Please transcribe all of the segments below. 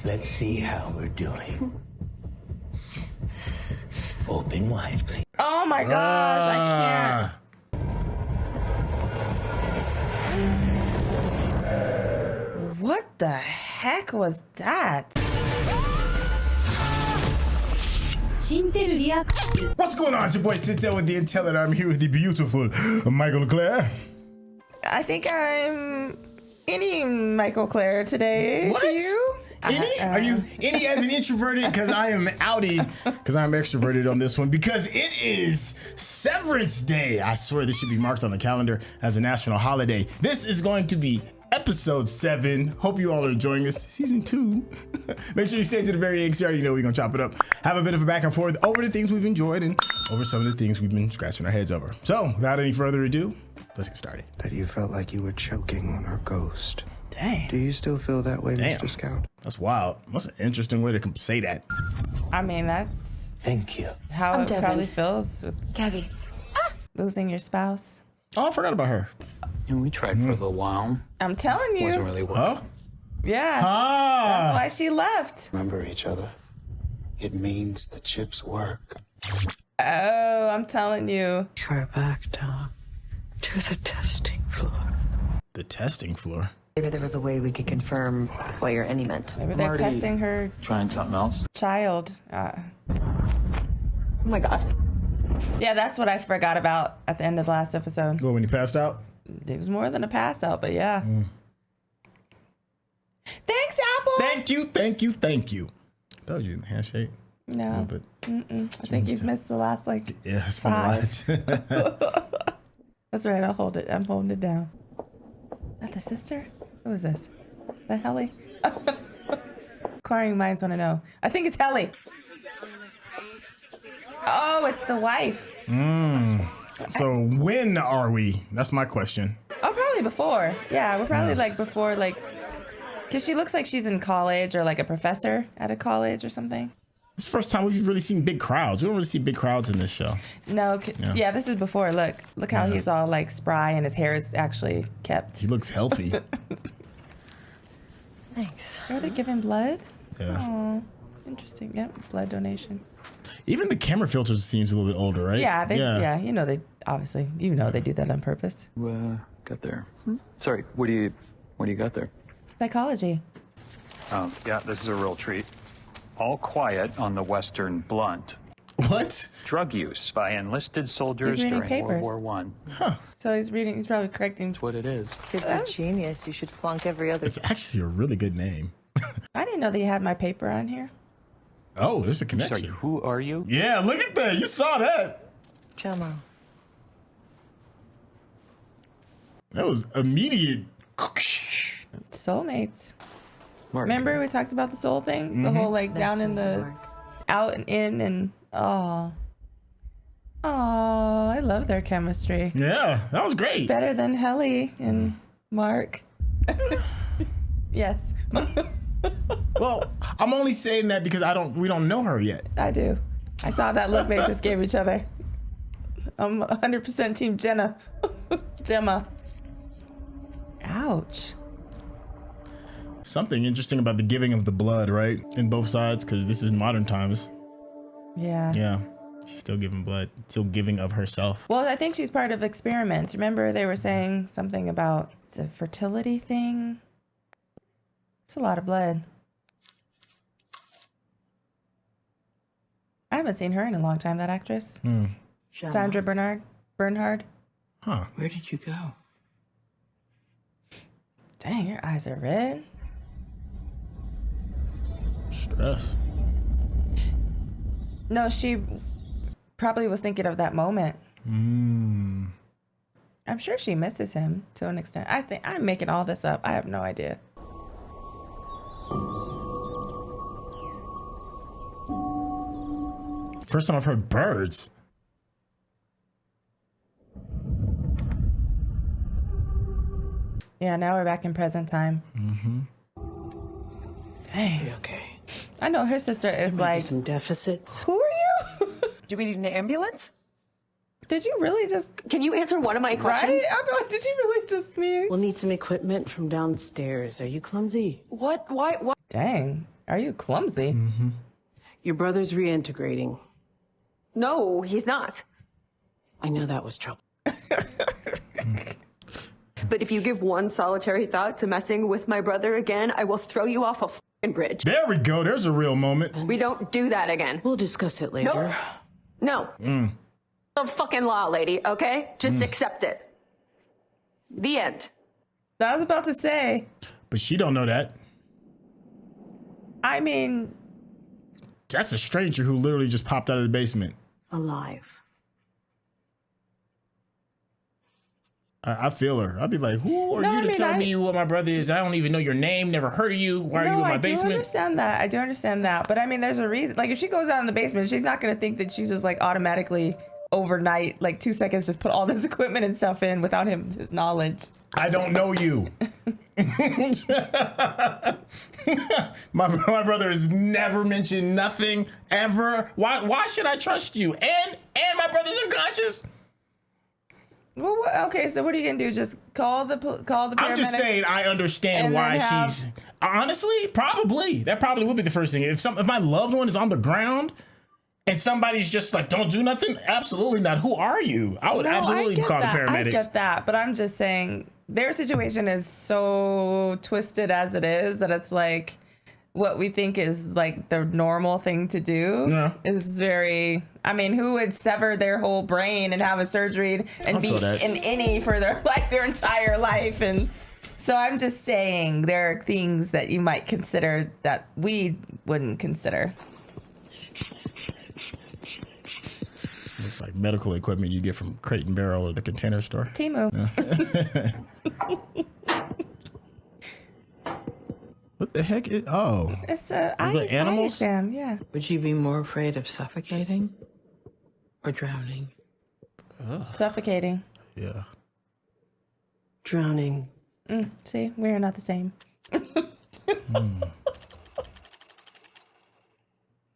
Let's see how we're doing. Open wide, please. Oh my gosh, I can't. What the heck was that? What's going on? It's your boy Syntell with the Intelligent. I'm here with the beautiful Mikel-Claire. I think I'm any Mikel-Claire today. What? To you? Any? Are you any as an introverted? Because I am outie, because I'm extroverted on this one, because it is Severance Day. I swear this should be marked on the calendar as a national holiday. This is going to be episode 7. Hope you all are enjoying this. Season 2. Make sure you stay to the very end, because you already know we're going to chop it up. Have a bit of a back and forth over the things we've enjoyed and over some of the things we've been scratching our heads over. So, without any further ado, let's get started. That you felt like you were choking on her ghost. Dang. Do you still feel that way, Damn. Mr. Scout? That's wild. That's an interesting way to say that. I mean, that's Thank you. how it probably feels with Gabby. losing your spouse. Oh, I forgot about her. And we tried for a little while. I'm telling you. Wasn't really working. Huh? Yeah. That's Ah. why she left. Remember each other. It means the chips work. Oh, I'm telling you. Her back down to the testing floor. The testing floor. Maybe there was a way we could confirm what your any meant. Maybe they're Marty. testing her Trying something else. child. Oh my god. Yeah, that's what I forgot about at the end of the last episode. Well, when you passed out? It was more than a pass out, but yeah. Thanks, Apple. Thank you. Told you, handshake. No. But I think you've missed the last yeah, it's fun to watch. That's right. I'll hold it. I'm holding it down. Is that the sister? Who is this? Is that Helly? Inquiring minds want to know. I think it's Helly. Oh, it's the wife. So when are we? That's my question. Oh, probably before. Yeah, we're probably before, because she looks like she's in college or like a professor at a college or something. It's the first time we've really seen big crowds. We don't really see big crowds in this show. No, yeah, this is before. Look how he's all spry and his hair is actually kept. He looks healthy. Thanks. Are they giving blood? Yeah. Oh, interesting. Yep, blood donation. Even the camera filter seems a little bit older, right? Yeah, they obviously they do that on purpose. Got there. Sorry, what do you got there? Psychology. Oh, yeah, this is a real treat. All quiet on the Western Blunt. What? Drug use by enlisted soldiers He's reading during papers. World War One. So he's probably correcting. That's what it is. Kid's a genius. You should flunk every other. It's actually a really good name. I didn't know that you had my paper on here. Oh, there's a Sorry, connection. who are you? Yeah, look at that. You saw that. Gemma. That was immediate. Soulmates. Mark. Remember we talked about the soul thing? The whole down in the out and in and I love their chemistry. Yeah, that was great. Better than Helly and Mark. Yes. Well, I'm only saying that because we don't know her yet. I do. I saw that look they just gave each other. I'm 100% team Jenna. Gemma. Ouch. Something interesting about the giving of the blood, right? In both sides, because this is modern times. Yeah. Yeah. She's still giving blood, still giving of herself. Well, I think she's part of experiments. Remember they were saying something about the fertility thing? It's a lot of blood. I haven't seen her in a long time, that actress. Sandra Bernhard. Huh. Where did you go? Dang, your eyes are red. Stress. No, she probably was thinking of that moment. I'm sure she misses him to an extent. I think I'm making all this up. I have no idea. First time I've heard birds. Yeah, now we're back in present time. Dang. Okay. I know her sister is like, Some deficits. who are you? Do we need an ambulance? Did you really just, Can you answer one of my questions? right? I'm like, did you really just me? We'll need some equipment from downstairs. Are you clumsy? What? Why? Dang. Are you clumsy? Your brother's reintegrating. No, he's not. I know that was trouble. But if you give one solitary thought to messing with my brother again, I will throw you off a f***ing bridge. There we go. There's a real moment. We don't do that again. We'll discuss it later. No. No fucking law, lady, okay? Just accept it. The end. I was about to say. But she don't know that. I mean, That's a stranger who literally just popped out of the basement. Alive. I feel her. I'd be like, who are you to tell me what my brother is? I don't even know your name. Never heard of you. Why are you in my basement? I do understand that. But I mean, there's a reason. Like, if she goes out in the basement, she's not going to think that she just like automatically overnight, like 2 seconds, just put all this equipment and stuff in without his knowledge. I don't know you. my brother has never mentioned nothing ever. Why should I trust you? And my brother's unconscious. Well, okay, so what are you gonna do? Just call the paramedics? I'm just saying I understand why she's honestly probably that probably would be the first thing. If my loved one is on the ground and somebody's just like, don't do nothing, absolutely not. Who are you? I would absolutely call the paramedics. I get that, but I'm just saying their situation is so twisted as it is that it's like what we think is like the normal thing to do is very. I mean, who would sever their whole brain and have a surgery and be an innie for their entire life? And so I'm just saying there are things that you might consider that we wouldn't consider. Looks like medical equipment you get from Crate and Barrel or the Container Store. Temu. Yeah. What the heck is? Oh, it's animals. Yeah. Would you be more afraid of suffocating or drowning? Suffocating. Yeah. Drowning. See, we're not the same.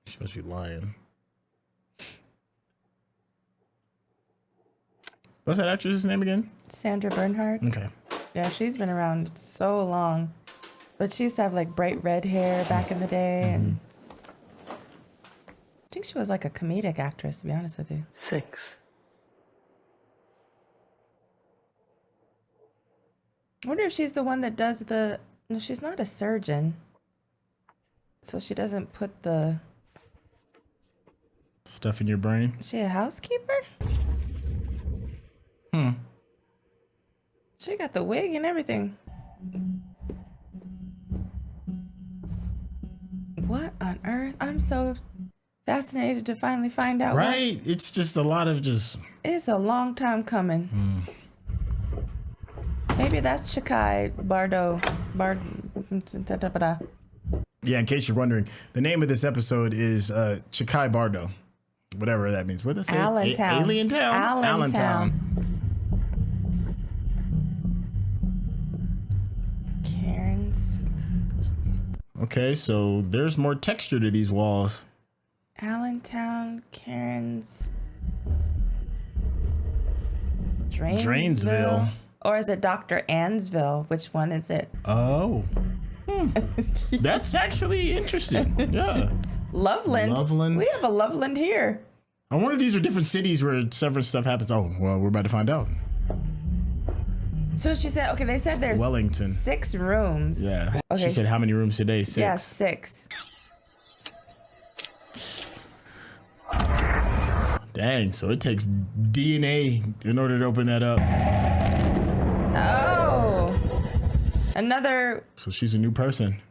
She must be lying. What's that actress's name again? Sandra Bernhard. Okay. Yeah, she's been around so long. But she used to have like bright red hair back in the day. And I think she was like a comedic actress, to be honest with you. 6. I wonder if she's the one that does the... No, she's not a surgeon. So she doesn't put the... Stuff in your brain? Is she a housekeeper? She got the wig and everything. What on earth? I'm so fascinated to finally find out. Right? It's just a lot of just... It's a long time coming. Maybe that's Chikhai Bardo. Yeah, in case you're wondering, the name of this episode is Chikhai Bardo. Whatever that means. What did I say? Allentown. Alientown? Allentown. Karen's. Okay, so there's more texture to these walls. Allentown, Karen's. Drainsville. Or is it Dr. Ansville? Which one is it? Oh. That's actually interesting. Yeah. Loveland. Loveland. We have a Loveland here. I wonder if these are different cities where Severance stuff happens. Oh, well, we're about to find out. So she said, okay, they said there's Wellington. 6 rooms. Yeah. Okay. She said how many rooms today? 6. Yeah, 6. Dang, so it takes DNA in order to open that up. Oh. Another. So she's a new person.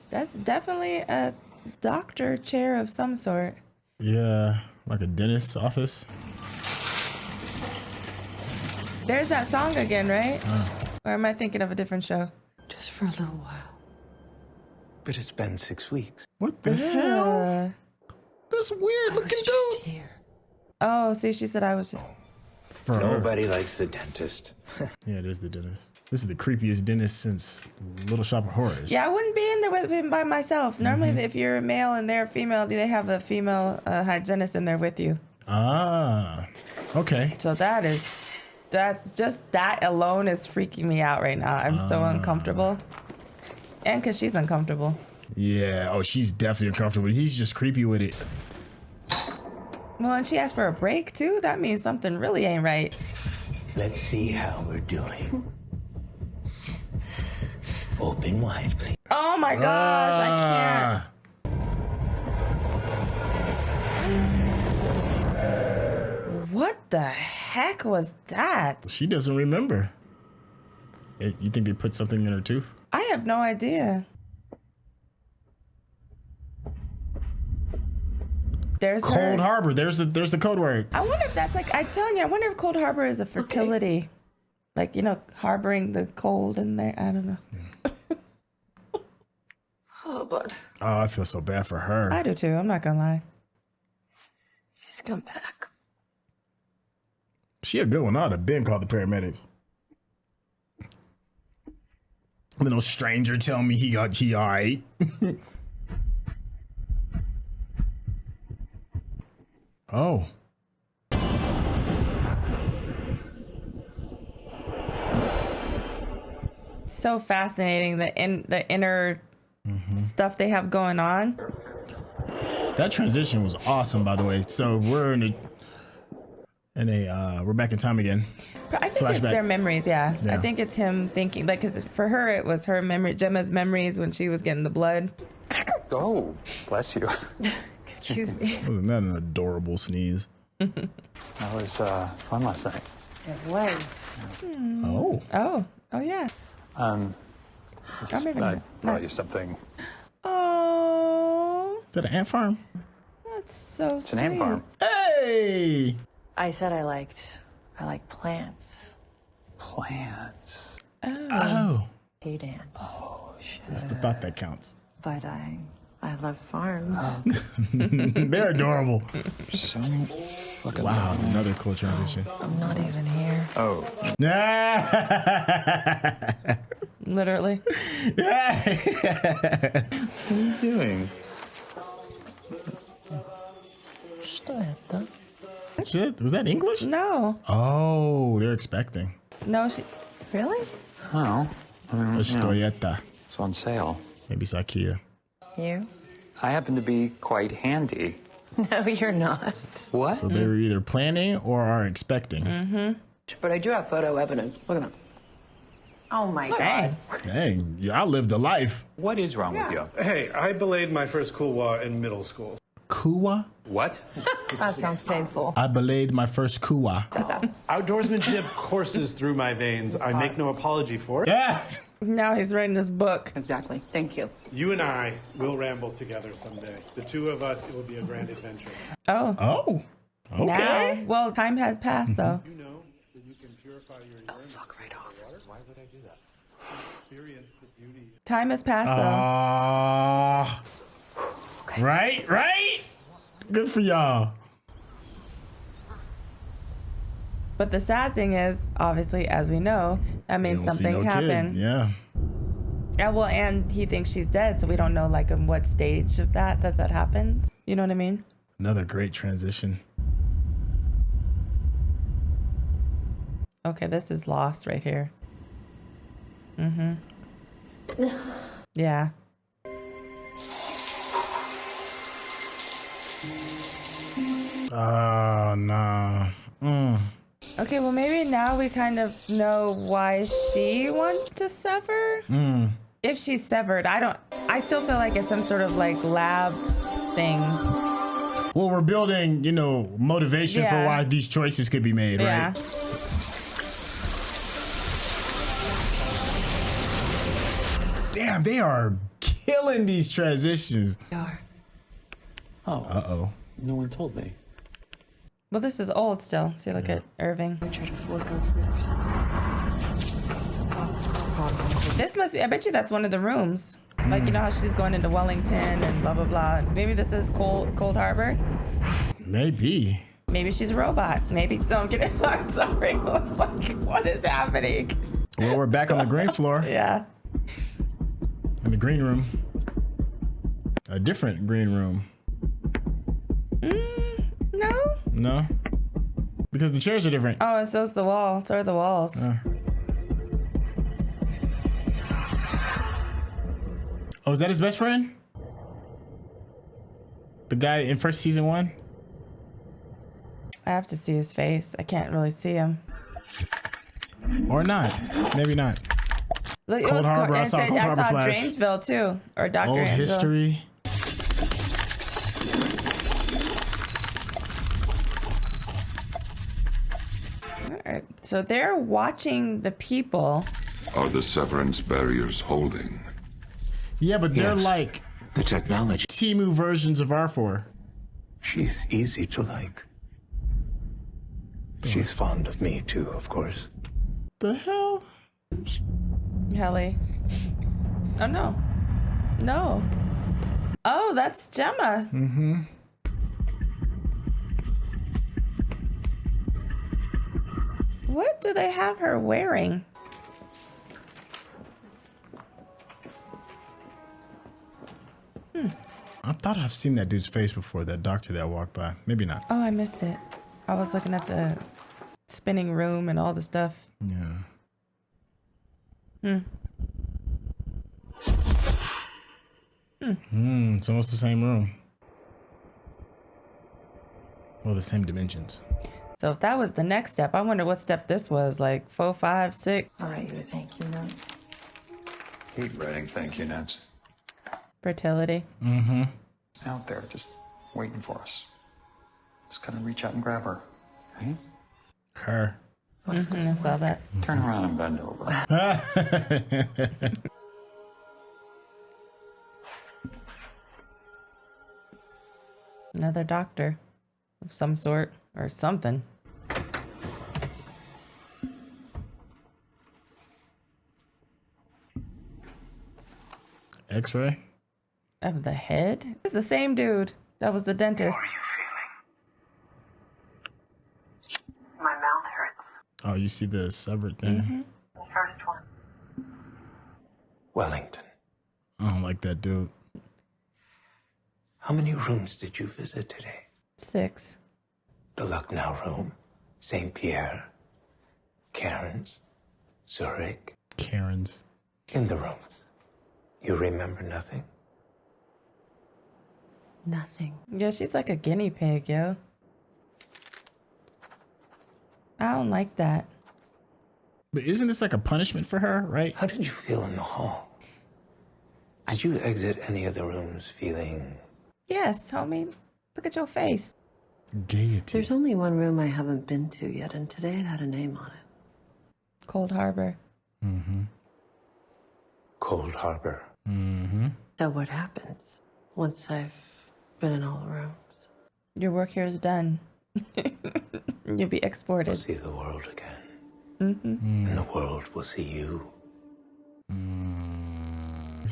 That's definitely a doctor chair of some sort. Yeah, like a dentist's office. There's that song again, right? Or am I thinking of a different show? Just for a little while. But it's been 6 weeks. What the hell? This weird looking dude. Here. Oh, see, she said I was just. Nobody likes the dentist. Yeah, it is the dentist. This is the creepiest dentist since Little Shop of Horrors. Yeah, I wouldn't be in there with him by myself. Normally, if you're a male and they're female, they have a female hygienist in there with you. Ah, okay. So that alone is freaking me out right now. I'm so uncomfortable. And because she's uncomfortable. Yeah. Oh, she's definitely uncomfortable. He's just creepy with it. Well, and she asked for a break too. That means something really ain't right. Let's see how we're doing. Open wide, please. Oh my gosh, I can't. What the heck was that? She doesn't remember. You think they put something in her tooth? I have no idea. There's Cold Harbor. There's the code word. I wonder if that's like, I'm telling you, I wonder if Cold Harbor is a fertility. Okay. Like, you know, harboring the cold in there. I don't know. Yeah. Oh, bud. Oh, I feel so bad for her. I do too. I'm not gonna lie. He's come back. She a good one. I'd have been called the paramedic. Little stranger tell me he all right. Oh. So fascinating, the inner stuff they have going on. That transition was awesome, by the way. So we're we're back in time again. I think it's their memories, yeah. I think it's him thinking, like, because for her it was her memory, Gemma's memories when she was getting the blood. Oh, bless you. Excuse me. Wasn't that an adorable sneeze? That was fun last night. It was. Oh. Oh yeah. Maybe I brought you something. Oh. Is that an ant farm? That's so It's sweet. an ant farm. Hey. I said I like plants. Plants. Oh. Hate ants. Oh, shit. That's the thought that counts. But I love farms. They're adorable. So fucking Wow, another cool transition. I'm not even here. Oh. Literally. What are you doing? Shit, was that English? No. Oh, they're expecting. No, she. Really? Oh. I mean, Historieta. it's on sale. Maybe it's IKEA. You? I happen to be quite handy. No, you're not. What? So they were either planning or are expecting. But I do have photo evidence. Look at them. Oh my God. Dang, I lived a life. What is wrong with you? Hey, I belayed my first kuwa in middle school. Kuwa? What? That sounds painful. I belayed my first kuwa. Outdoorsmanship courses through my veins. I make no apology for it. Yeah. Now he's writing this book. Exactly. Thank you. You and I will ramble together someday. The two of us, it will be a grand adventure. Oh. Oh. Okay. Now, well, time has passed though. You know that you can purify your urine. Oh, fuck right off. Why would I do that? Experience the beauty. Time has passed though. Right? Good for y'all. But the sad thing is, obviously, as we know, that means You don't see something no happened. kid. Yeah. Yeah, well, and he thinks she's dead, so we don't know like in what stage of that happened. You know what I mean? Another great transition. Okay, this is lost right here. Yeah. Oh, no. Okay, well, maybe now we kind of know why she wants to sever. If she's severed, I still feel like it's some sort of like lab thing. Well, we're building, motivation for Yeah. why these choices could be made, Yeah. right? Damn, they are killing these transitions. They are. Oh. Uh-oh. No one told me. Well, this is old still. See, look at Irving. I try to forego further suicide. This must be, I bet you that's one of the rooms. Like, you know how she's going into Wellington and blah, blah, blah. Maybe this is Cold Harbor. Maybe. Maybe she's a robot. Maybe, no, I'm kidding. I'm sorry. Like, what is happening? Well, we're back on the green floor. Yeah. In the green room. A different green room. No? No? Because the chairs are different. Oh, and so's the wall. So are the walls. Oh, is that his best friend? The guy in first season 1? I have to see his face. I can't really see him. Or not. Maybe not. Look, Cold Harbor. I saw Cold Harbor Flash. Drainsville too, or Dr. Old Drainsville. history. All right. So they're watching the people. Are the severance barriers holding? Yeah, but they're Yes. like The technology. Temu versions of R4. She's easy to like. She's fond of me too, of course. The hell? Helly. Oh no. No. Oh, that's Gemma. Mm-hmm. What do they have her wearing? I thought I've seen that dude's face before, that doctor that walked by. Maybe not. Oh, I missed it. I was looking at the spinning room and all the stuff. Yeah. It's almost the same room. Well, the same dimensions. So if that was the next step, I wonder what step this was. Like 4, 5, 6. I'll write you a thank you note. Keep writing thank you notes. Fertility. Mm-hmm. Out there, just waiting for us. Just gotta reach out and grab her. Right? Her. I saw that. Turn around and bend over. Another doctor of some sort or something. X-ray? Of the head? It's the same dude that was the dentist. My mouth hurts. Oh, you see the severed thing? The first one. Wellington. I don't like that dude. How many rooms did you visit today? 6. The Lucknow room, St. Pierre, Cairns, Zurich. Karen's. In the rooms. You remember nothing? Nothing. Yeah, she's like a guinea pig, yo. I don't like that. But isn't this like a punishment for her, right? How did you feel in the hall? Did you exit any of the rooms feeling... Yes, homie. Look at your face. Gaiety. There's only one room I haven't been to yet, and today it had a name on it. Cold Harbor. Mm-hmm. Cold Harbor? Mm-hmm. So what happens once I've been in all the rooms? Your work here is done. You'll be exported. We'll see the world again. And the world will see you.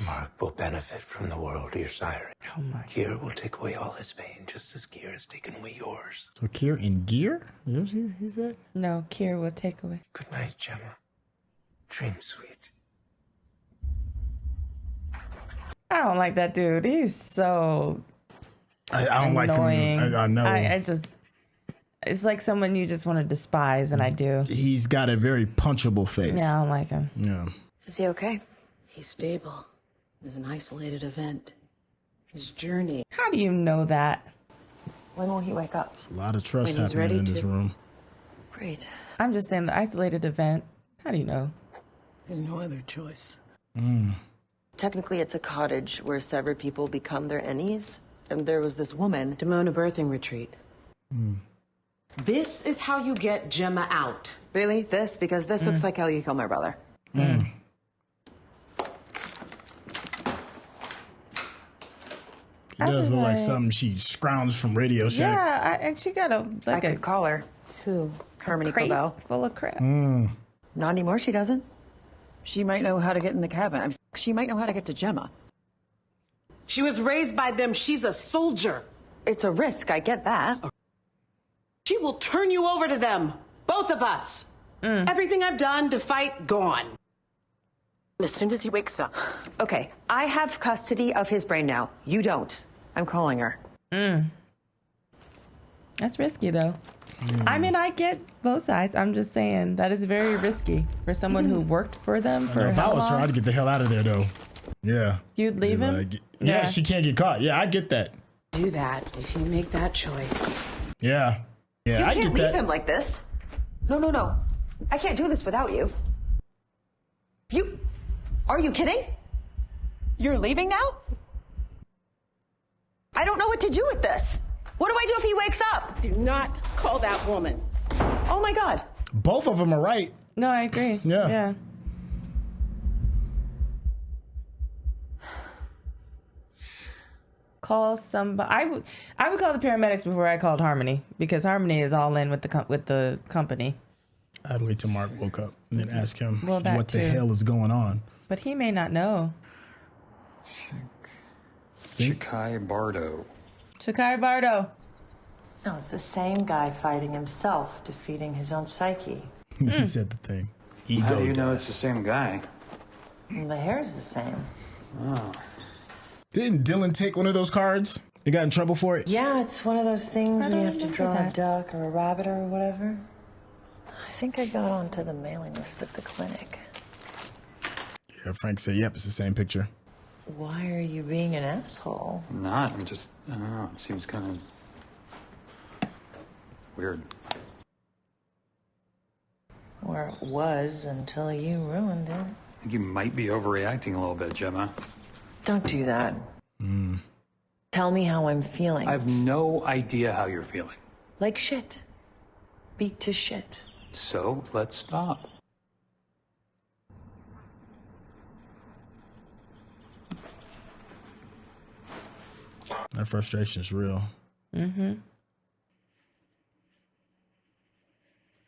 Mark will benefit from the world you're siring. Oh my. Kier will take away all his pain, just as Kier has taken away yours. So Kier in gear? Is that what he said? No, Kier will take away. Good night, Gemma. Dream sweet. I don't like that dude. He's so I don't annoying. like him. I know. I just, it's like someone you just want to despise, and I do. He's got a very punchable face. Yeah, I don't like him. Yeah. Is he okay? He's stable. It was an isolated event. His journey. How do you know that? When will he wake up? There's a lot of trust When he's happening ready in this to. room. Great. I'm just saying the isolated event. How do you know? There's no other choice. Technically, it's a cottage where severed people become their ennies. And there was this woman. Demona birthing retreat. This is how you get Gemma out. Really? This? Because this looks like how you kill my brother. He does look like something she scrounged from Radio Shack. Yeah, and she got a I like could call her. Who? Harmony crate Cobell. full of crap. Not anymore, she doesn't. She might know how to get in the cabin. She might know how to get to Gemma. She was raised by them. She's a soldier. It's a risk, I get that. She will turn you over to them. Both of us. Everything I've done to fight, gone. As soon as he wakes up. Okay, I have custody of his brain now. You don't. I'm calling her. That's risky, though. I mean, I get both sides. I'm just saying that is very risky for someone who worked for them for If I how was her, long? I'd get the hell out of there, though. Yeah. You'd leave him? Like, yeah, she can't get caught. Yeah, I get that. Do that if you make that choice. Yeah. Yeah, You I can't get leave that. him like this. No. I can't do this without you. Are you kidding? You're leaving now? I don't know what to do with this. What do I do if he wakes up? Do not call that woman. Oh my God. Both of them are right. No, I agree. Yeah. Call somebody. I would call the paramedics before I called Harmony, because Harmony is all in with the company. I'd wait till Mark woke up and then ask him Well, that what the too. hell is going on. But he may not know. Chikhai Bardo. Chikhai Bardo. No, it's the same guy fighting himself, defeating his own psyche. He said the thing. Ego. How do you know it's the same guy? And the hair's the same. Oh. Didn't Dylan take one of those cards? He got in trouble for it? Yeah, it's one of those things I where you don't have to remember draw that. a duck or a rabbit or whatever. I think I got onto the mailing list at the clinic. Yeah, Frank said, yep, it's the same picture. Why are you being an asshole? Not. I don't know. It seems kind of weird. Or it was until you ruined it. I think you might be overreacting a little bit, Gemma. Don't do that. Tell me how I'm feeling. I have no idea how you're feeling. Like shit. Beat to shit. So let's stop. That frustration is real.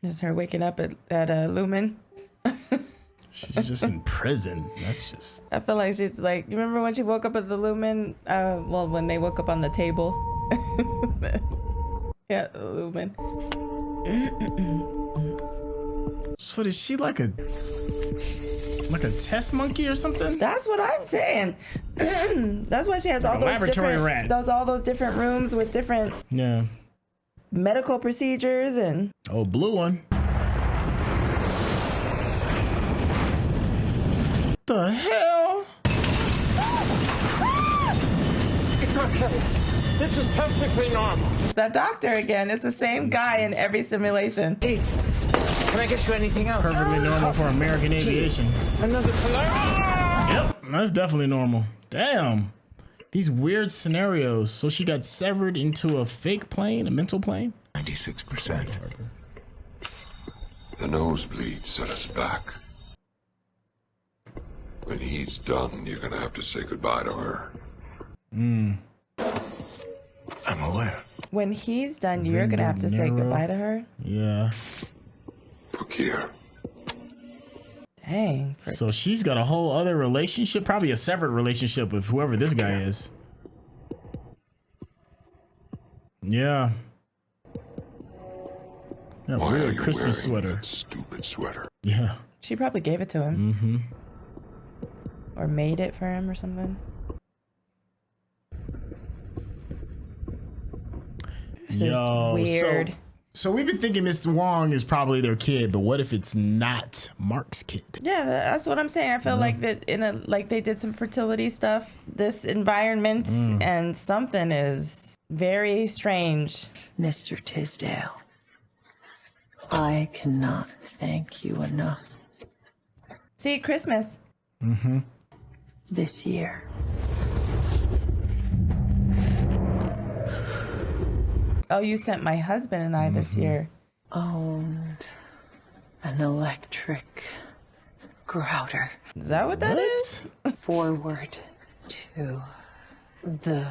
Is her waking up at Lumon? She's just in prison. That's just... I feel like she's like, you remember when she woke up at the Lumon? Well, when they woke up on the table. Yeah, Lumon. So is she like a test monkey or something? That's what I'm saying. That's why she has all a those laboratory different, rat. all those different rooms with different medical procedures and. Oh, blue one. The hell? It's okay. This is perfectly normal. It's that doctor again. It's the same guy in every simulation. Can I get you anything else? Perfectly normal for American aviation. Another color. Yep, that's definitely normal. Damn. These weird scenarios. So she got severed into a fake plane, a mental plane? 96%. The nosebleed set us back. When he's done, you're gonna have to say goodbye to her. I'm aware. When he's done, you're going to have to say goodbye to her? Yeah. Look here. Dang. So she's got a whole other relationship, probably a separate relationship with whoever this guy is. Yeah. That Why are weird you Christmas wearing sweater. that stupid sweater? Yeah. She probably gave it to him. Or made it for him or something. This is weird. So we've been thinking Miss Wong is probably their kid, but what if it's not Mark's kid? Yeah, that's what I'm saying. I feel like that like they did some fertility stuff, this environment, and something is very strange. Mr. Tisdale, I cannot thank you enough. See, Christmas. This year. Oh, you sent my husband and I this year. Owned an electric grouter. Is that what that is? Forward to the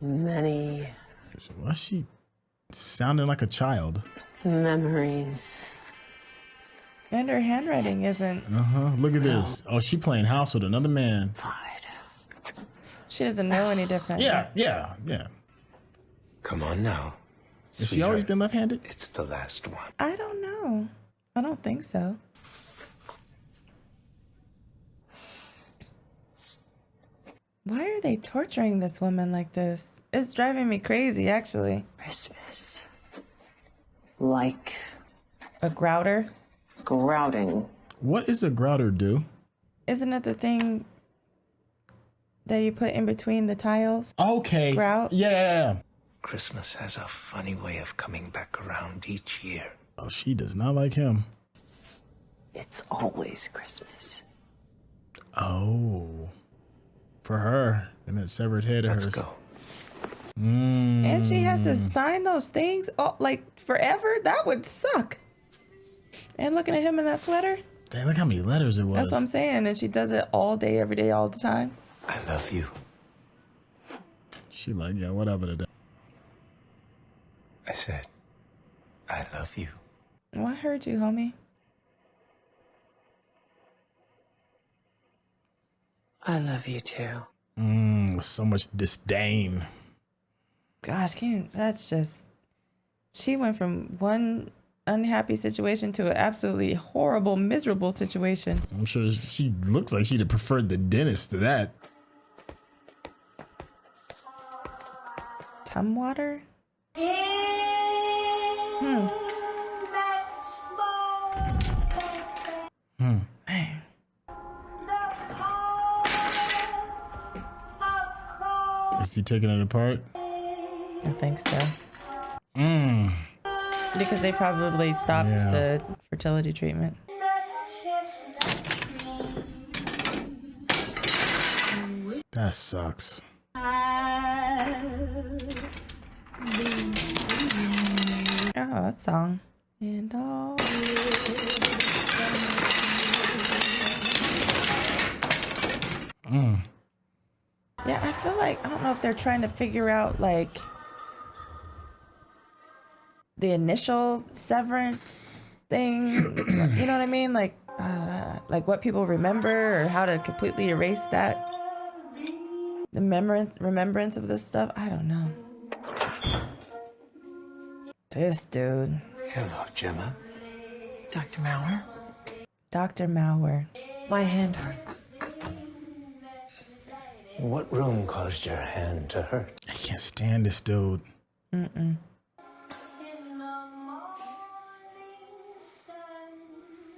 many Why is she sounding like a child? memories. And her handwriting isn't. Look at this. Oh, she playing house with another man. She doesn't know any different. Yeah. Come on now. Has she always been left-handed? It's the last one. I don't know. I don't think so. Why are they torturing this woman like this? It's driving me crazy, actually. Christmas. Like a grouter? Grouting. What does a grouter do? Isn't it the thing that you put in between the tiles. Okay. Grout. Yeah. Christmas has a funny way of coming back around each year. Oh, she does not like him. It's always Christmas. Oh. For her. And that severed head of hers. Let's go. And she has to sign those things like forever? That would suck. And looking at him in that sweater. Dang, look how many letters it was. That's what I'm saying. And she does it all day, every day, all the time. I love you. She like, yeah, whatever today. I said, I love you. Well, I heard you, homie. I love you too. So much disdain. Gosh, that's just... She went from one unhappy situation to an absolutely horrible, miserable situation. I'm sure she looks like she'd have preferred the dentist to that. Water? Man. Is he taking it apart? I think so. Because they probably stopped the fertility treatment. That sucks. Oh, that song. And all. Yeah, I feel like, I don't know if they're trying to figure out like the initial severance thing. You know what I mean? Like what people remember or how to completely erase that. The remembrance of this stuff. I don't know. This dude. Hello, Gemma. Dr. Mauer? Dr. Mauer. My hand hurts. What room caused your hand to hurt? I can't stand this dude.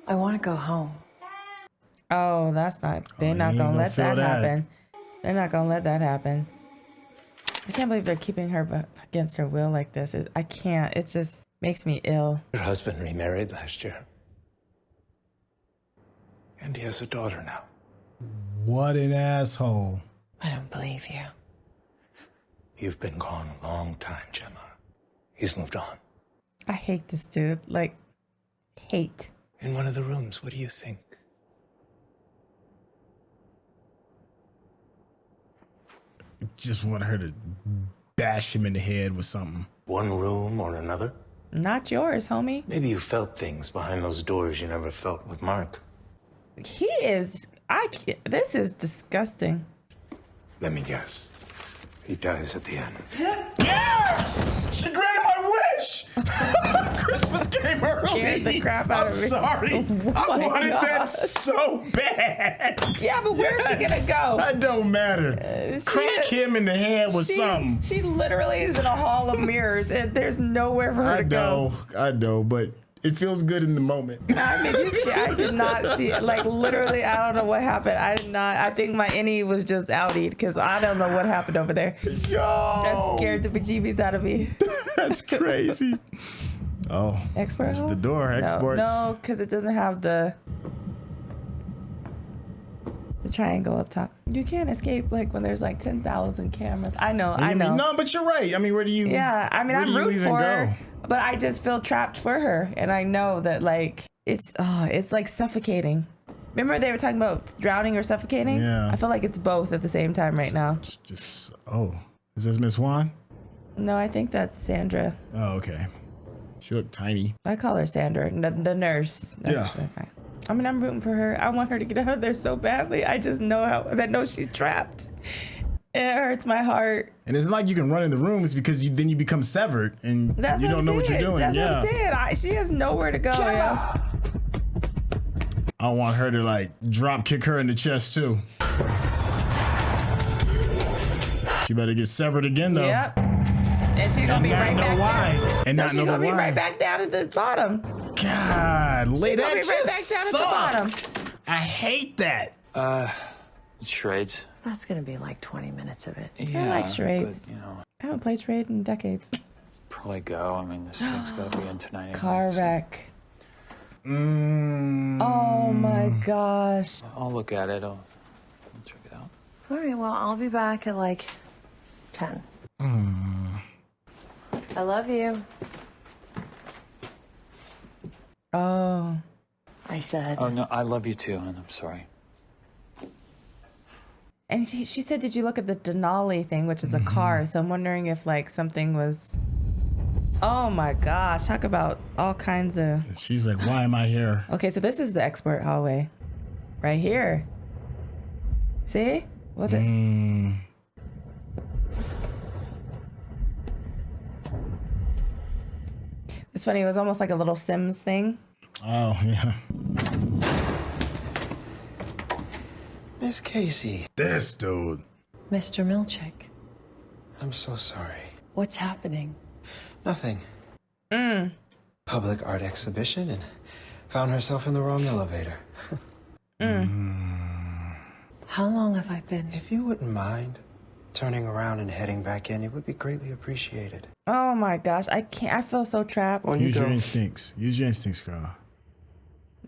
I want to go home. Oh, that's not... They're not going to let that happen. They're not going to let that happen. I can't believe they're keeping her against her will like this. I can't. It just makes me ill. Your husband remarried last year. And he has a daughter now. What an asshole. I don't believe you. You've been gone a long time, Gemma. He's moved on. I hate this dude. Like, hate. In one of the rooms, what do you think? Just want her to bash him in the head with something. One room or another? Not yours, homie. Maybe you felt things behind those doors you never felt with Mark. He is... This is disgusting. Let me guess. He dies at the end. Yes! She granted my wish! Christmas came early. Scared the crap out of me. I'm sorry. I wanted that so bad. Yeah, but where's she gonna go? That don't matter. Crack him in the head with something. She literally is in a hall of mirrors and there's nowhere for her to go. I know, but it feels good in the moment. I mean, I did not see it. Like, literally, I don't know what happened. I did not. I think my innie was just outed because I don't know what happened over there. Yo! That scared the bejeebies out of me. That's crazy. Oh, Export there's hole? the door. Exports. No, because it doesn't have the triangle up top. You can't escape like when there's like 10,000 cameras. I know. No, but you're right. I mean, where do you? Yeah, I mean, I'm rooting for her, but I just feel trapped for her, and I know that like it's like suffocating. Remember they were talking about drowning or suffocating? Yeah. I feel like it's both at the same time right now. It's just is this Miss Juan? No, I think that's Sandra. Oh, okay. She looked tiny. I call her Sandra, the nurse. Yeah. I mean, I'm rooting for her. I want her to get out of there so badly. I just know she's trapped. It hurts my heart. And it's not like you can run in the rooms because then you become severed and you don't know what you're doing. That's what I'm saying. She has nowhere to go. Yeah. I want her to like drop kick her in the chest too. She better get severed again though. Yep. And she's gonna be right back down. And not know she's the gonna be why. right back down at the bottom. God, She's that gonna be right back just down at the bottom. I hate that. Charades. That's gonna be like 20 minutes of it. Yeah, I like charades. But, I haven't played charade in decades. probably go. I mean, this thing's got to be in tonight. Car wreck. Oh my gosh. I'll look at it. I'll check it out. All right, well, I'll be back at like 10. I love you. Oh. I said. Oh, no, I love you too, and I'm sorry. And she said, did you look at the Denali thing, which is a car? So I'm wondering if like something was... Oh my gosh, talk about all kinds of... She's like, why am I here? Okay, so this is the expert hallway. Right here. See? What's it? It's funny, it was almost like a little Sims thing. Oh, yeah. Miss Casey. This dude. Mr. Milchick, I'm so sorry. what's happening? Nothing. Public art exhibition and found herself in the wrong elevator. How long have I been? If you wouldn't mind turning around and heading back in, it would be greatly appreciated. Oh my gosh, I can't. I feel so trapped. Use your instincts. Use your instincts, girl.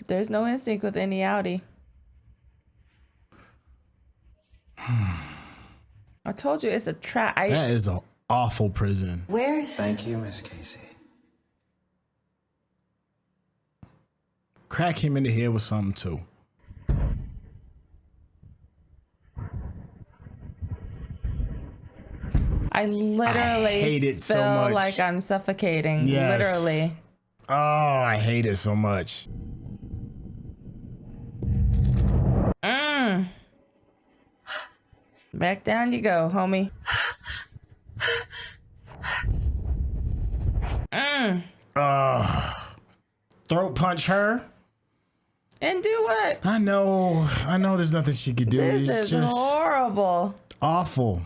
There's no instinct with any Audi. I told you it's a trap. That is an awful prison. Where's... Thank you, Miss Casey. Crack him in the head with something too. I literally hate it so feel much. like I'm suffocating. Yes. Literally. Oh, I hate it so much. Back down you go, homie. Throat punch her. And do what? I know there's nothing she could do. This It's is just horrible. awful.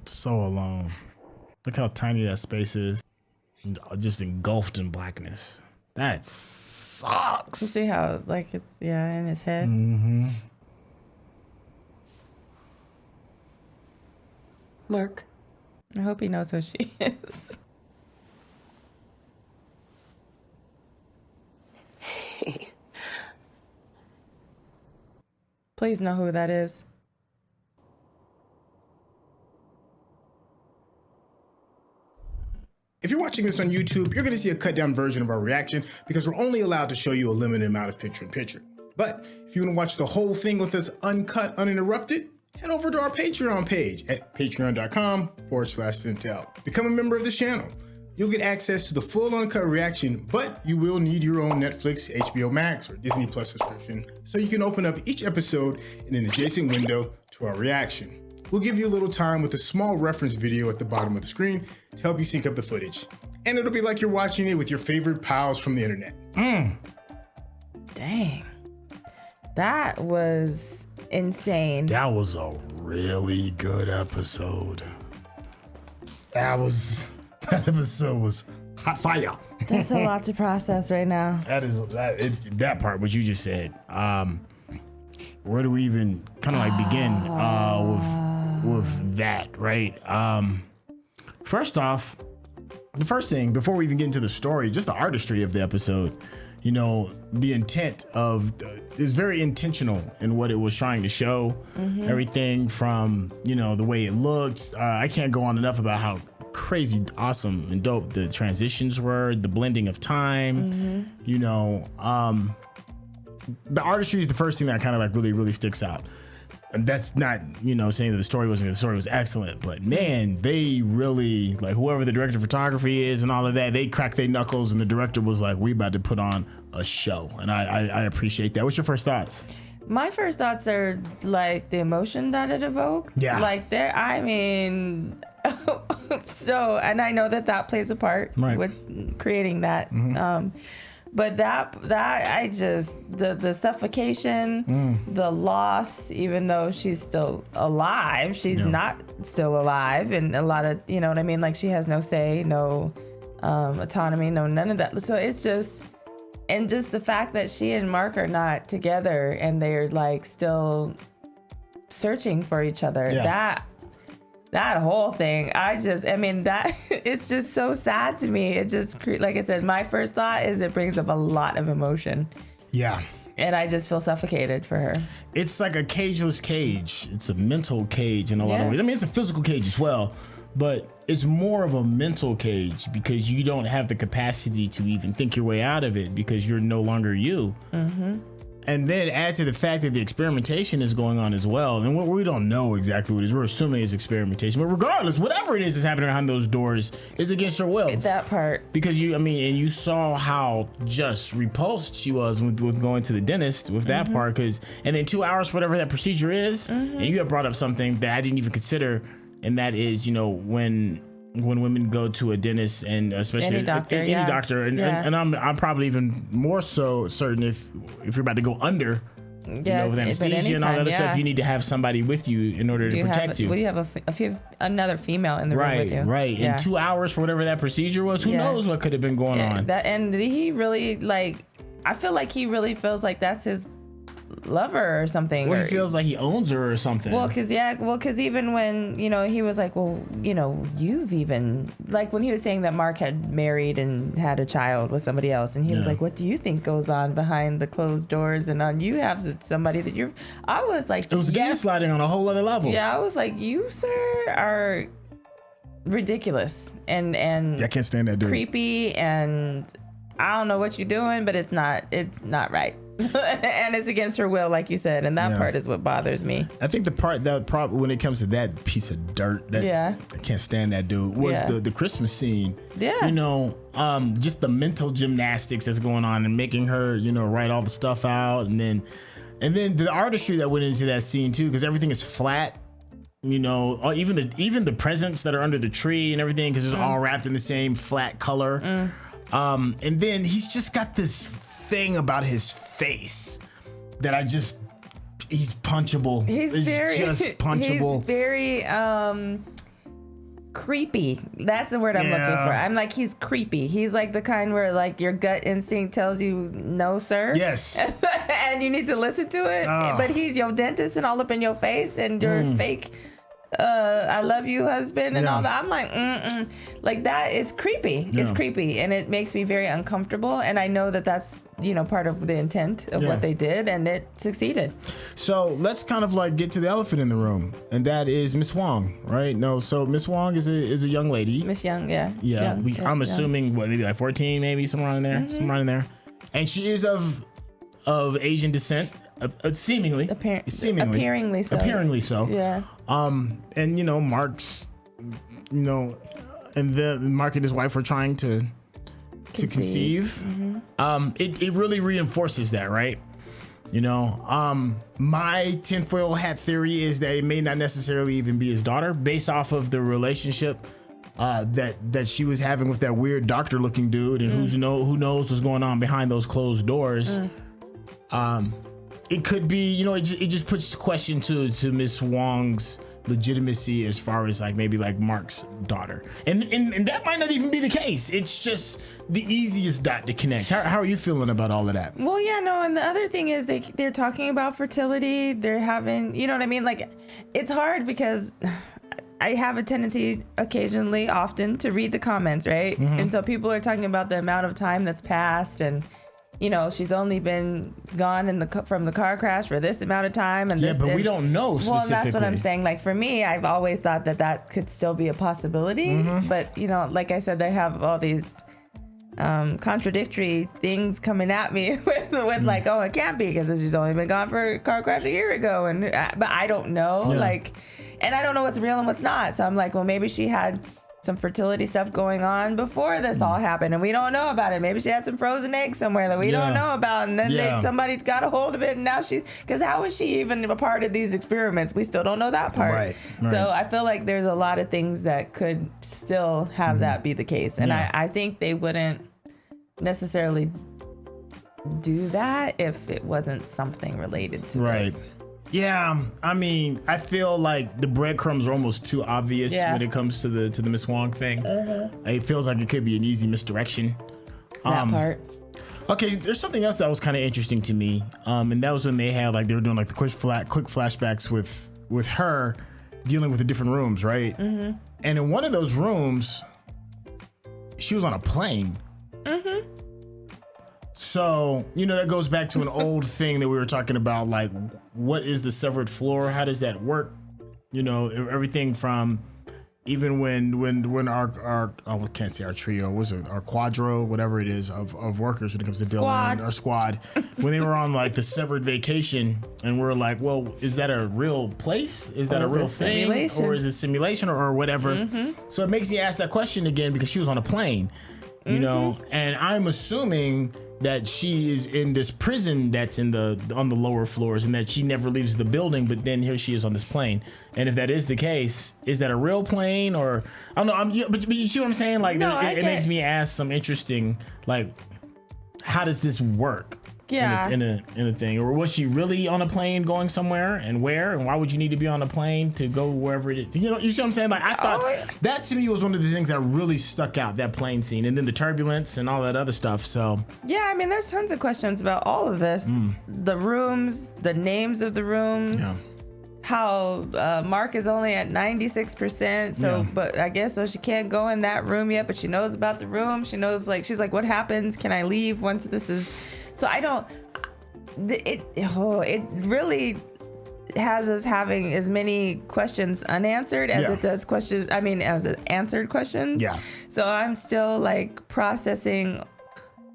So alone. Look how tiny that space is. Just engulfed in blackness. That You sucks. see how, like, it's, yeah, in his head. Mark, I hope he knows who she is. Please know who that is. If you're watching this on YouTube, you're going to see a cut down version of our reaction because we're only allowed to show you a limited amount of picture in picture. But if you want to watch the whole thing with us uncut, uninterrupted, head over to our Patreon page at patreon.com/Syntell. Become a member of this channel. You'll get access to the full uncut reaction, but you will need your own Netflix, HBO Max, or Disney Plus subscription so you can open up each episode in an adjacent window to our reaction. We'll give you a little time with a small reference video at the bottom of the screen to help you sync up the footage. And it'll be like you're watching it with your favorite pals from the internet. Dang. That was insane. That was a really good episode. That episode was hot fire. That's a lot to process right now. That part, what you just said. Where do we even kind of like begin with that, right? First off, the first thing before we even get into the story, just the artistry of the episode. You know, the intent of is very intentional in what it was trying to show. Everything from, you know, the way it looked. I can't go on enough about how crazy awesome and dope the transitions were, the blending of time. You know, the artistry is the first thing that kind of like really sticks out. And that's not, you know, saying that the story was excellent, but man, they really, like, whoever the director of photography is and all of that, they cracked their knuckles and the director was like, we about to put on a show. And I appreciate that. What's your first thoughts? My first thoughts are like the emotion that it evoked. Yeah. Like so, and I know that plays a part with creating that. But the suffocation, the loss, even though she's still alive, she's not still alive. And a lot of, you know what I mean? Like she has no say, no autonomy, no none of that. So it's just, and just the fact that she and Mark are not together and they're like still searching for each other. That whole thing, I mean, that it's just so sad to me. It just, like I said, my first thought is it brings up a lot of emotion. Yeah. And I just feel suffocated for her. It's like a cageless cage. It's a mental cage in a lot of ways. I mean, it's a physical cage as well, but it's more of a mental cage because you don't have the capacity to even think your way out of it because you're no longer you. Mm-hmm. And then add to the fact that the experimentation is going on as well. And we don't know exactly what it is. We're assuming it's experimentation. But regardless, whatever it is that's happening behind those doors is against her will. That part. Because and you saw how just repulsed she was with going to the dentist with that part. And then 2 hours for whatever that procedure is. And you have brought up something that I didn't even consider. And that is, when women go to a dentist and especially any doctor, and I'm probably even more so certain if you're about to go under, with anesthesia and all that other stuff, you need to have somebody with you in order to protect you. Well, you have another female in the room with you. Right. In 2 hours for whatever that procedure was, who knows what could have been going on. And he really I feel like he really feels like that's his lover or something. Well, he feels like he owns her or something. Well, because even when, he was like, well, you've even, like when he was saying that Mark had married and had a child with somebody else, and he was like, what do you think goes on behind the closed doors and you have somebody that I was like, it was gaslighting on a whole other level. Yeah, I was like, you, sir, are ridiculous and I can't stand that dude. Creepy, and I don't know what you're doing, but it's not right. And it's against her will, like you said, and that part is what bothers me. I think that problem when it comes to that piece of dirt, I can't stand that dude, was the Christmas scene. Yeah. Just the mental gymnastics that's going on and making her, write all the stuff out, and then the artistry that went into that scene too, because everything is flat. Even the presents that are under the tree and everything, because it's all wrapped in the same flat color. And then he's just got this thing about his face that he's punchable. He's just punchable. He's very creepy. That's the word I'm looking for. I'm like, he's creepy. He's like the kind where like your gut instinct tells you no, sir. Yes. And you need to listen to it. But he's your dentist and all up in your face and your fake I love you husband and all that. I'm like, like that is creepy. It's creepy, and it makes me very uncomfortable, and I know that that's part of the intent of what they did, and it succeeded. So let's kind of like get to the elephant in the room, and that is Miss Wong, right? So Miss Wong is a young lady. Miss Young, yeah. I'm assuming maybe like 14, maybe somewhere around in there, and she is of Asian descent. Seemingly so. Yeah. And Mark's, and then Mark and his wife were trying to conceive. It really reinforces that, right? My tinfoil hat theory is that it may not necessarily even be his daughter, based off of the relationship that she was having with that weird doctor looking dude, and who knows what's going on behind those closed doors. It could be, it just puts question to Miss Wong's legitimacy as far as like maybe like Mark's daughter, and that might not even be the case. It's just the easiest dot to connect. How are you feeling about all of that? Well, and the other thing is they're talking about fertility. They're having, you know what I mean? Like, it's hard because I have a tendency occasionally, often, to read the comments, right? And so people are talking about the amount of time that's passed, and she's only been gone from the car crash for this amount of time. And but we don't know specifically. Well, that's what I'm saying. Like, for me, I've always thought that could still be a possibility. But, like I said, they have all these contradictory things coming at me with like, oh, it can't be because she's only been gone for a car crash a year ago. But I don't know. And I don't know what's real and what's not. So I'm like, well, maybe she had some fertility stuff going on before this all happened, and we don't know about it. Maybe she had some frozen eggs somewhere that we don't know about, and then somebody got a hold of it, and now because how is she even a part of these experiments? We still don't know that part. Right. So I feel like there's a lot of things that could still have that be the case, and I think they wouldn't necessarily do that if it wasn't something related to this. Yeah, I mean, I feel like the breadcrumbs are almost too obvious when it comes to the Miss Wong thing. It feels like it could be an easy misdirection. That part. Okay, there's something else that was kind of interesting to me, and that was when they had they were doing the quick flashbacks with her dealing with the different rooms, right? And in one of those rooms, she was on a plane. So, that goes back to an old thing that we were talking about, what is the severed floor? How does that work? Everything from even when our I can't say our trio, our quadro, whatever it is of workers when it comes to Dylan, our squad, when they were on the severed vacation and we're like, well, is that a real place? Is that a real thing? Simulation? Or is it simulation or whatever? So it makes me ask that question again because she was on a plane, and I'm assuming that she is in this prison that's on the lower floors and that she never leaves the building, but then here she is on this plane. And if that is the case, is that a real plane or I don't know? But you see what I'm saying? It makes me ask some interesting, how does this work? Yeah. In a thing, or was she really on a plane going somewhere, and where, and why would you need to be on a plane to go wherever it is? You see what I'm saying? I thought that to me was one of the things that really stuck out, that plane scene, and then the turbulence and all that other stuff. So yeah, I mean, there's tons of questions about all of this, the rooms, the names of the rooms. How Mark is only at 96%, so but I guess so she can't go in that room yet, but she knows about the room. She knows she's like, what happens? Can I leave once this is? So I don't. It really has us having as many questions unanswered as it does questions. I mean, as it answered questions. Yeah. So I'm still processing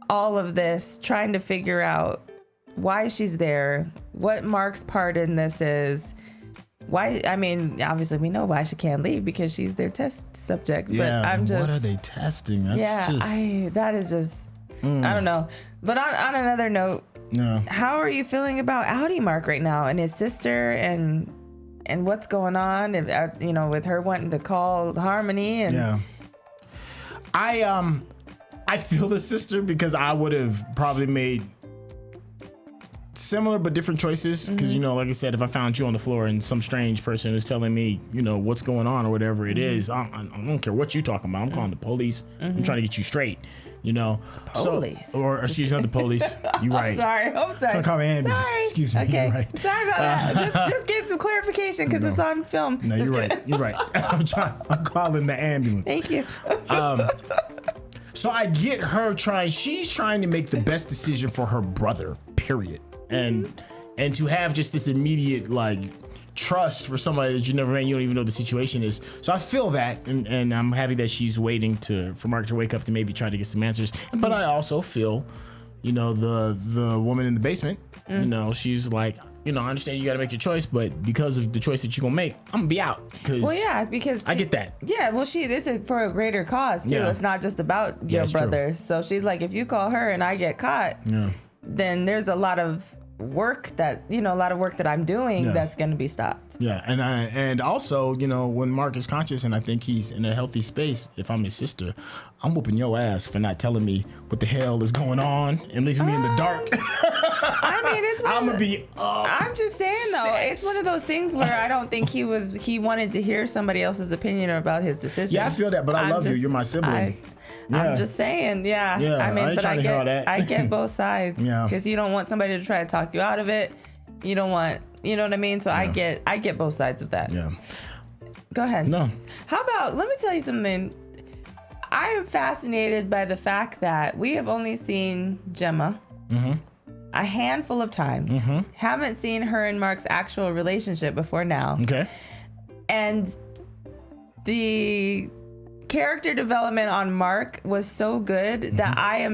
all of this, trying to figure out why she's there, what Mark's part in this is. Why? I mean, obviously we know why she can't leave because she's their test subject. Yeah. But I'm just. What are they testing? That's that is just. I don't know. But on another note, how are you feeling about Audi Mark right now and his sister and what's going on? With her wanting to call Harmony and. I feel the sister because I would have probably made similar but different choices because like I said, if I found you on the floor and some strange person is telling me what's going on or whatever it is, I don't care what you talking about. I'm calling the police. I'm trying to get you straight. Police. Or excuse me, not the police. You right. I'm sorry. Trying to call the ambulance. Sorry. Excuse me. Okay. You're right. Sorry about that. Just get some clarification because it's on film. No, you're right. You're right. I'm calling the ambulance. Thank you. So I get her she's trying to make the best decision for her brother, period. And to have just this immediate trust for somebody that you never met, you don't even know the situation is. So I feel that, and I'm happy that she's waiting for Mark to wake up to maybe try to get some answers. But I also feel, the woman in the basement, she's like, I understand you got to make your choice, but because of the choice that you're gonna make, I'm gonna be out. Because I get that. Yeah, well, it's for a greater cause too. It's not just about your brother. True. So she's like, if you call her and I get caught, then there's a lot of work that I'm doing that's going to be stopped. Yeah, and also, when Mark is conscious and I think he's in a healthy space, if I'm his sister, I'm whooping your ass for not telling me what the hell is going on and leaving me in the dark. I mean, I'm gonna be. I'm just saying though, it's one of those things where I don't think he wanted to hear somebody else's opinion about his decision. Yeah, I feel that, but I love you. You're my sibling. I'm just saying, yeah. I mean, but I get both sides. Because you don't want somebody to try to talk you out of it. You don't want, you know what I mean? So I get both sides of that. Yeah. Go ahead. No. How about, let me tell you something. I am fascinated by the fact that we have only seen Gemma a handful of times. Haven't seen her and Mark's actual relationship before now. Okay. And the character development on Mark was so good that I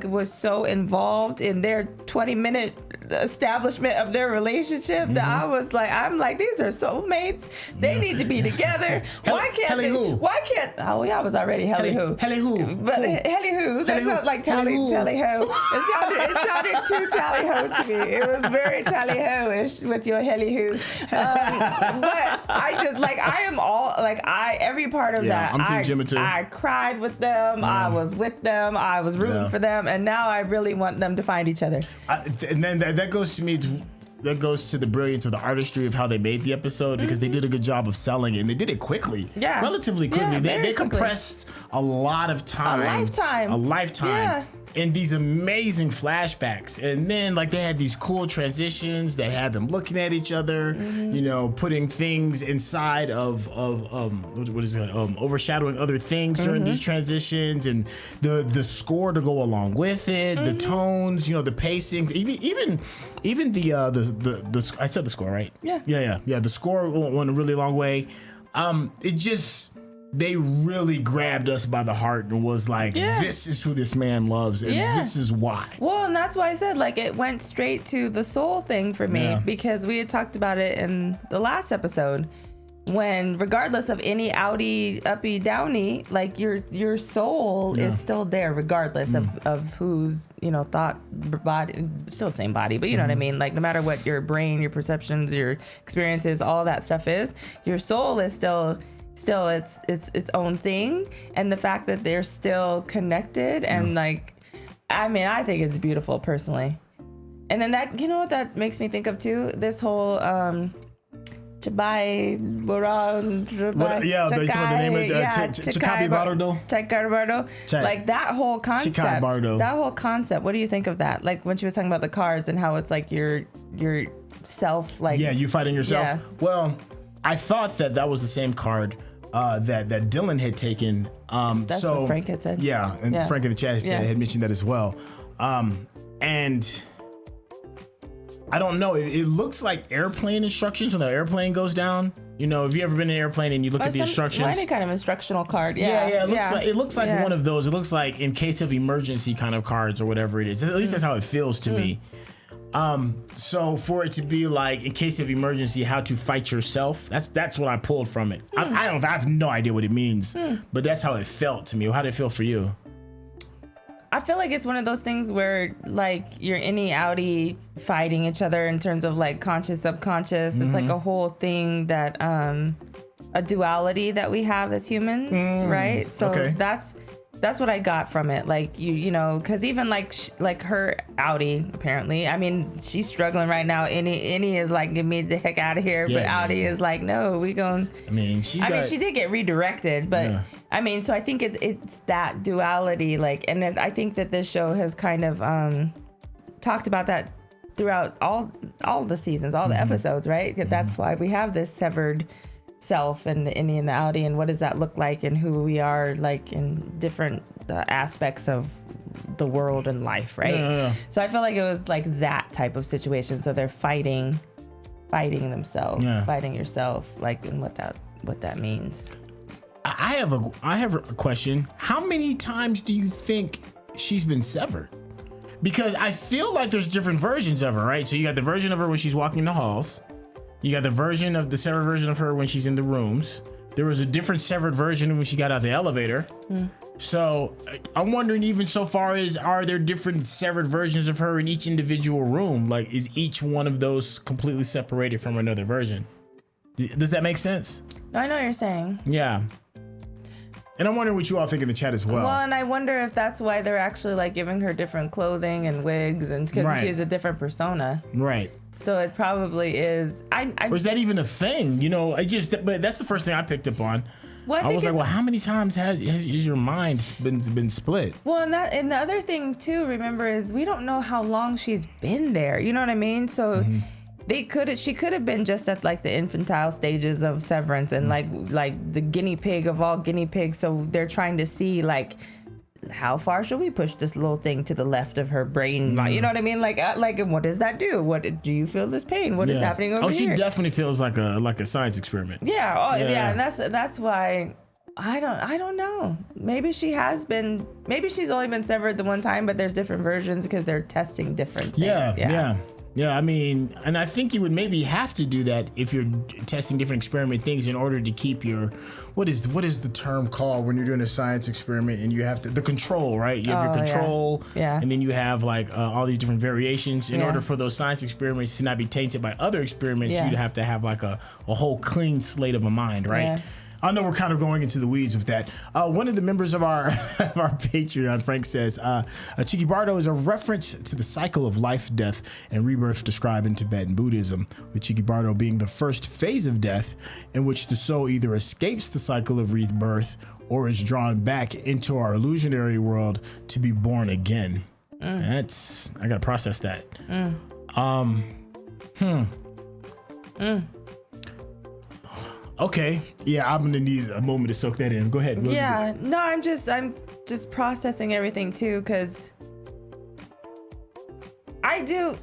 was so involved in their 20-minute establishment of their relationship that I'm like, these are soulmates. They need to be together. Why can't oh yeah, I was already Helly Who. Helly Who. But Helly Who, that sounds like Tally Ho. It sounded too Tally Ho to me. It was very Tally Ho-ish with your Helly Who. But I just I am all every part of that. I'm Team Gemma too. I cried with them. I was with them. I was rooting for them, and now I really want them to find each other. And then that goes to me goes to the brilliance of the artistry of how they made the episode, because they did a good job of selling it, and they did it quickly. Yeah. Relatively quickly. Yeah, they compressed a lot of time. A lifetime. Yeah. In these amazing flashbacks, and then like they had these cool transitions that had them looking at each other, you know, putting things inside of what is it, overshadowing other things during these transitions, and the score to go along with it, the tones, you know, the pacing, even the I said the score, right? Yeah. The score went a really long way. It just. They really grabbed us by the heart and was like, this is who this man loves, and this is why. Well, and that's why I said, like, it went straight to the soul thing for me, because we had talked about it in the last episode, when regardless of any outie, uppy, downy, like your soul is still there regardless of whose, you know, thought, body, still the same body, but you know what I mean? Like, no matter what your brain, your perceptions, your experiences, all that stuff is, your soul is still its own thing, and the fact that they're still connected and like, I mean, I think it's beautiful personally. And then that, you know what that makes me think of too, this whole Chikhai Bardo, like that whole concept. What do you think of that? Like when she was talking about the cards and how it's like your self, like you fighting yourself. Well, I thought that was the same card that Dylan had taken. That's what Frank had said. Yeah, and Frank in the chat had mentioned that as well. And I don't know. It looks like airplane instructions when the airplane goes down. You know, if you ever been in an airplane and you look at the instructions, any kind of instructional card. It looks like one of those. It looks like in case of emergency kind of cards or whatever it is. At least that's how it feels to me. So for it to be like, in case of emergency, how to fight yourself, that's what I pulled from it. I have no idea what it means, but that's how it felt to me. How did it feel for you? I feel like it's one of those things where like you're innie outie fighting each other in terms of like conscious, subconscious. It's like a whole thing that a duality that we have as humans, right? So that's what I got from it. Like you know, because even like her outie, apparently, I mean, she's struggling right now. Innie is like, get me the heck out of here, but outie is like, no, we gon'. I mean, she did get redirected, but I mean, so I think it's that duality, like, and I think that this show has kind of talked about that throughout all the seasons, all the episodes, right? That's why we have this severed self and the innie and the outie, and what does that look like, and who we are like in different aspects of the world and life, right? So I feel like it was like that type of situation. So they're fighting themselves, fighting yourself, like, and what that means. I have a question. How many times do you think she's been severed? Because I feel like there's different versions of her, right? So you got the version of her when she's walking the halls. You got the severed version of her when she's in the rooms. There was a different severed version when she got out of the elevator. So I'm wondering, even so far as, are there different severed versions of her in each individual room? Like, is each one of those completely separated from another version? Does that make sense? No, I know what you're saying. Yeah. And I'm wondering what you all think in the chat as well. Well, and I wonder if that's why they're actually like giving her different clothing and wigs, and because she's a different persona. Right. So it probably is. Or is that even a thing? You know, but that's the first thing I picked up on. Well, I was like, well, how many times has your mind been split? Well, and the other thing too, remember, is we don't know how long she's been there. You know what I mean? So she could have been just at like the infantile stages of Severance and like the guinea pig of all guinea pigs. So they're trying to see like, how far should we push this little thing to the left of her brain? You know what I mean? Like, what does that do? What do you feel this pain? What is happening over here? Oh, she definitely feels like a science experiment. Yeah. And that's why I don't know. Maybe she has been. Maybe she's only been severed the one time, but there's different versions because they're testing different things. Yeah, I mean, and I think you would maybe have to do that if you're testing different experiment things in order to keep your, what is the term called when you're doing a science experiment and you have the control, right? You have your control, and then you have like all these different variations. In order for those science experiments to not be tainted by other experiments, you'd have to have like a whole clean slate of a mind, right? I know we're kind of going into the weeds with that. One of the members of our of our Patreon, Frank, says, Chikhai Bardo is a reference to the cycle of life, death, and rebirth described in Tibetan Buddhism, with Chikhai Bardo being the first phase of death in which the soul either escapes the cycle of rebirth or is drawn back into our illusionary world to be born again. I gotta process that. Okay. Yeah, I'm gonna need a moment to soak that in. Go ahead. Yeah. No, I'm just processing everything too, because I do.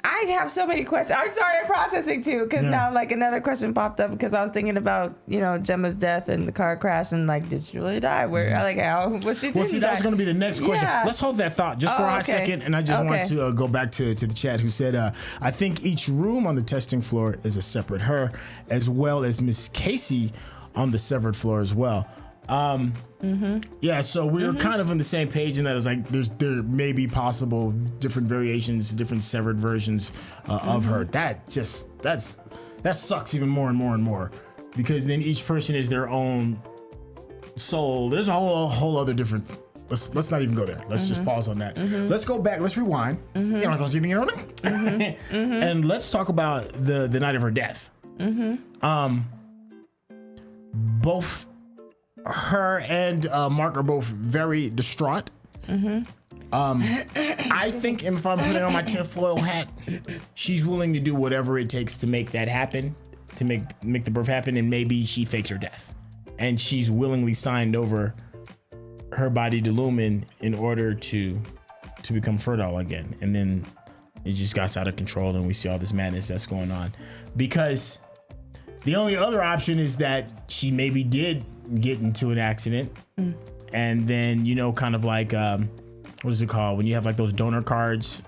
I have so many questions. I'm sorry, I'm processing too, because now like another question popped up because I was thinking about, you know, Gemma's death and the car crash and like, did she really die? Where like how was she? Well, see, that was going to be the next question. Yeah. Let's hold that thought just for a hot second, and I just want to go back to the chat who said, I think each room on the testing floor is a separate her, as well as Miss Casey on the severed floor as well. Yeah, so we're kind of on the same page in that it's like there may be possible different variations, different severed versions of her. That sucks even more and more and more, because then each person is their own soul. There's a whole other different. Let's not even go there. Let's just pause on that. Let's go back. Let's rewind. And let's talk about the night of her death. Both her and Mark are both very distraught. I think if I'm putting on my tinfoil hat, she's willing to do whatever it takes to make that happen, to make the birth happen, and maybe she faked her death, and she's willingly signed over her body to Lumon in order to become fertile again. And then it just got out of control, and we see all this madness that's going on, because the only other option is that she maybe did get into an accident, and then, you know, kind of like what is it called when you have like those donor cards,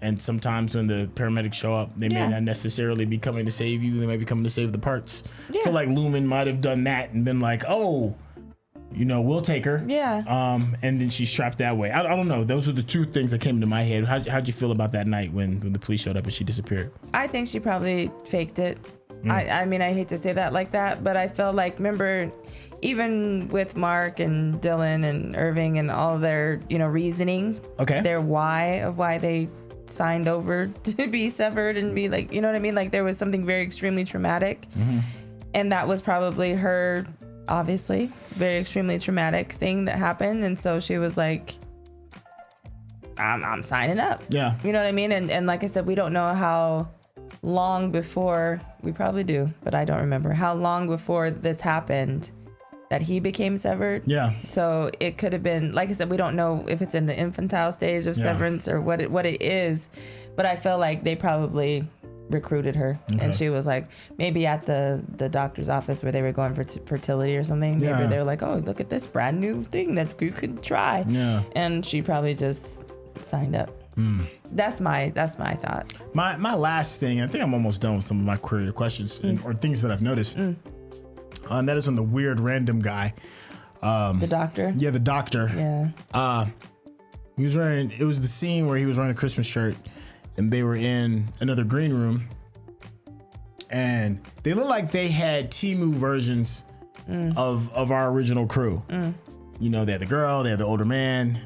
and sometimes when the paramedics show up, they may not necessarily be coming to save you, they might be coming to save the parts. I feel like Lumon might have done that and been like, oh, you know, we'll take her. And then she's trapped that way. I don't know, those are the two things that came into my head. How'd you feel about that night when the police showed up and she disappeared? I think she probably faked it. I mean, I hate to say that like that, but I feel like, remember, even with Mark and Dylan and Irving and all their, you know, reasoning, their why they signed over to be severed and be like, you know what I mean? Like there was something very extremely traumatic, and that was probably her, obviously, very extremely traumatic thing that happened, and so she was like, I'm signing up. Yeah. You know what I mean? And like I said, we don't know how long before, we probably do, but I don't remember how long before this happened that he became severed. Yeah. So it could have been, like I said, we don't know if it's in the infantile stage of severance or what it is, but I feel like they probably recruited her, and she was like, maybe at the doctor's office where they were going for fertility or something. Maybe they were like, oh, look at this brand new thing that you could try. Yeah. And she probably just signed up. That's my thought. My last thing, I think I'm almost done with some of my query questions or things that I've noticed. And that is when the weird random guy, the doctor. Yeah, the doctor. Yeah. He was wearing. It was the scene where he was wearing a Christmas shirt, and they were in another green room, and they looked like they had Temu versions of our original crew. You know, they had the girl, they had the older man,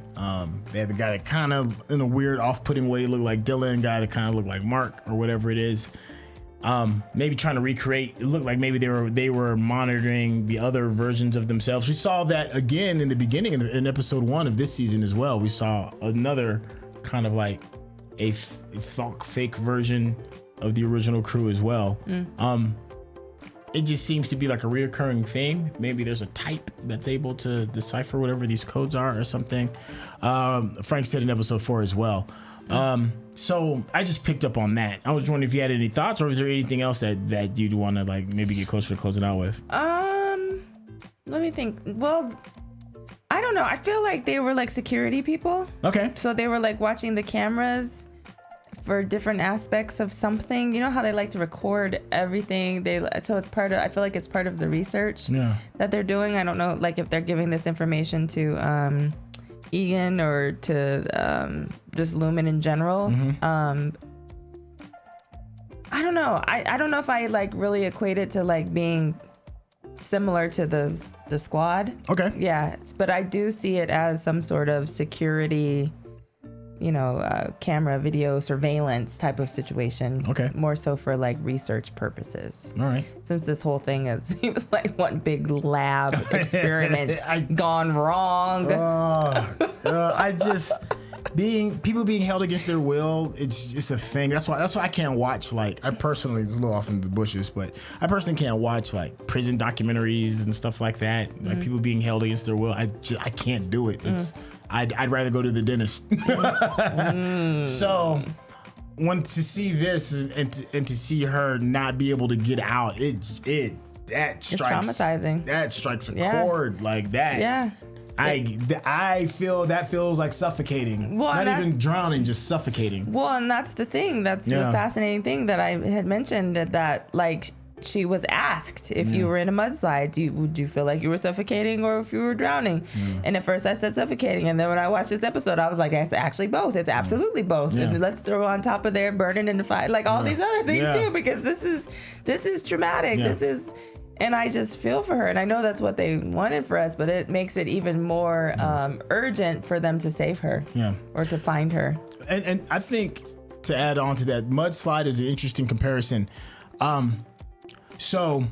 they had the guy that kind of, in a weird, off-putting way, looked like Dylan, guy that kind of looked like Mark or whatever it is. Maybe trying to recreate. It looked like maybe they were monitoring the other versions of themselves. We saw that again in the beginning in episode 1 of this season as well. We saw another kind of like a fake version of the original crew as well. It just seems to be like a reoccurring thing. Maybe there's a type that's able to decipher whatever these codes are or something. Frank said in episode 4 as well. So I just picked up on that. I was wondering if you had any thoughts, or is there anything else that you'd want to like maybe get closer to closing out with? Let me think. Well, I don't know. I feel like they were like security people. Okay. So they were like watching the cameras for different aspects of something. You know how they like to record everything. So it's part of. I feel like it's part of the research that they're doing. I don't know, like if they're giving this information to Egan or to just Lumon in general. I don't don't know. I don't know if I like really equate it to like being similar to the squad. Okay. Yeah, but I do see it as some sort of security, camera, video, surveillance type of situation. Okay. More so for like research purposes. All right. Since this whole thing it was like one big lab experiment gone wrong. People being held against their will, it's just a thing. That's why I can't watch, like, I personally, it's a little off in the bushes, but I personally can't watch like prison documentaries and stuff like that. Like people being held against their will. I can't do it. I'd rather go to the dentist. So to see this and to see her not be able to get out, that strikes, it's traumatizing. That strikes a chord like that. Yeah. I feel that feels like suffocating. Well, not even drowning, just suffocating. Well, and that's the thing. That's the fascinating thing that I had mentioned, that like she was asked if you were in a mudslide, would you feel like you were suffocating or if you were drowning? And at first I said suffocating, and then when I watched this episode, I was like, it's actually both. It's absolutely both. And let's throw on top of there burning in the fire, like all these other things too, because this is traumatic. Yeah. This is. And I just feel for her. And I know that's what they wanted for us, but it makes it even more urgent for them to save her or to find her. And I think to add on to that, mudslide is an interesting comparison. So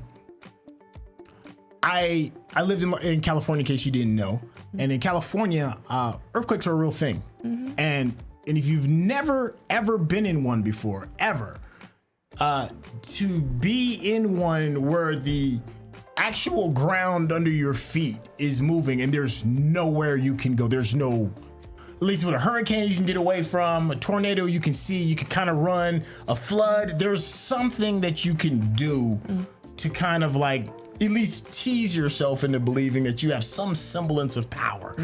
I lived in California, in case you didn't know. And in California, earthquakes are a real thing. And if you've never, ever been in one before, ever, to be in one where the actual ground under your feet is moving and there's nowhere you can go. There's no, at least with a hurricane you can get away from, a tornado you can see, you can kind of run, a flood, there's something that you can do to kind of like at least tease yourself into believing that you have some semblance of power.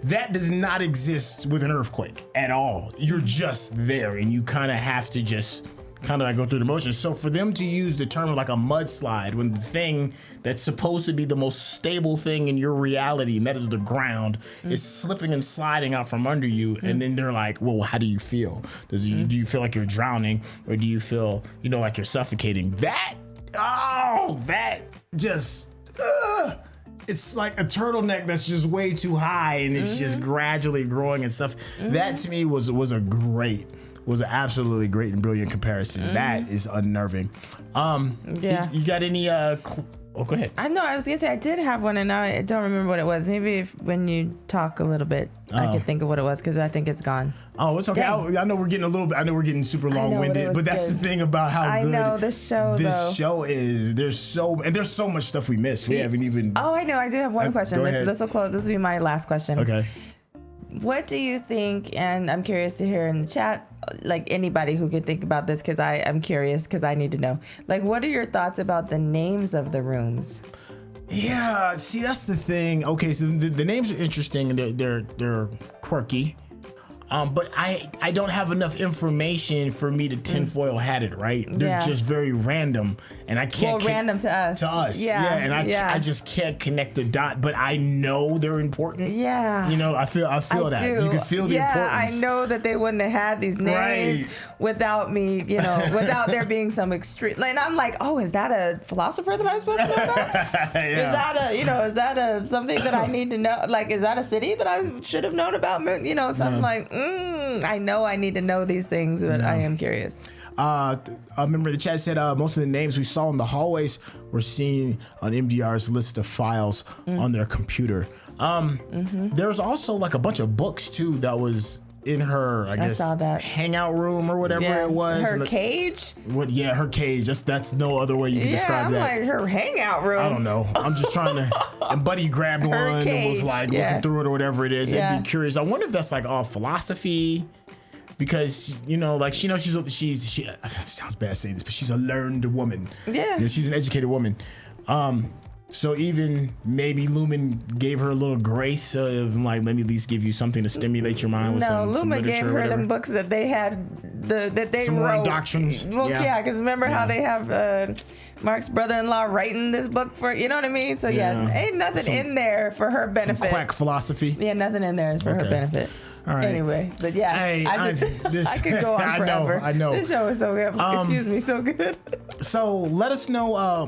That does not exist with an earthquake at all. You're just there and you kind of have to just kind of like go through the motions. So for them to use the term like a mudslide when the thing that's supposed to be the most stable thing in your reality, and that is the ground, is slipping and sliding out from under you, and then they're like, well, how do you feel? Do you feel like you're drowning, or do you feel, like you're suffocating? It's like a turtleneck that's just way too high and it's just gradually growing and stuff. That to me was an absolutely great and brilliant comparison. That is unnerving. You got any go ahead. I know, I was gonna say I did have one and now I don't remember what it was. Maybe when you talk a little bit, I could think of what it was, because I think it's gone. Oh, it's okay. I know we're getting super long-winded, but that's the thing about how good I know this show is. There's so much stuff we missed. We haven't even. Oh, I know. I do have one question. This will close. This will be my last question. Okay. What do you think, and I'm curious to hear in the chat, like anybody who could think about this, because I'm curious, because I need to know. Like, what are your thoughts about the names of the rooms? Yeah, see, that's the thing. Okay, so the names are interesting and they're quirky. But I don't have enough information for me to tinfoil hat it, right? They're just very random, and I can't. Well, random to us. And I just can't connect the dot. But I know they're important. Yeah. I feel that. You can feel the importance. I know that they wouldn't have had these names without me. Without there being some extreme. And I'm like, oh, is that a philosopher that I'm supposed to know about? Is that a something that I need to know? Like, is that a city that I should have known about? Something like. I know I need to know these things, but I am curious. I remember the chat said most of the names we saw in the hallways were seen on MDR's list of files on their computer. There's also like a bunch of books too that was in her, I guess, saw that. hangout room or whatever it was. Her cage? Her cage. That's no other way you can describe that. Yeah, I'm like, her hangout room. I don't know. I'm just trying to. And Buddy grabbed one and was like looking through it or whatever it is. I'd be curious. I wonder if that's like all philosophy. Because she sounds bad saying this, but she's a learned woman. Yeah. She's an educated woman. So even maybe Lumon gave her a little grace of like, let me at least give you something to stimulate your mind with some literature. Lumon gave her them books that they had, that they some wrote. doctrines. Well, because remember how they have Mark's brother-in-law writing this book for, you know what I mean? So ain't nothing in there for her benefit. Some quack philosophy. Yeah, nothing in there is for her benefit. All right. Anyway, but yeah, I could go on forever. I know. This show is so good. Excuse me, so good. So let us know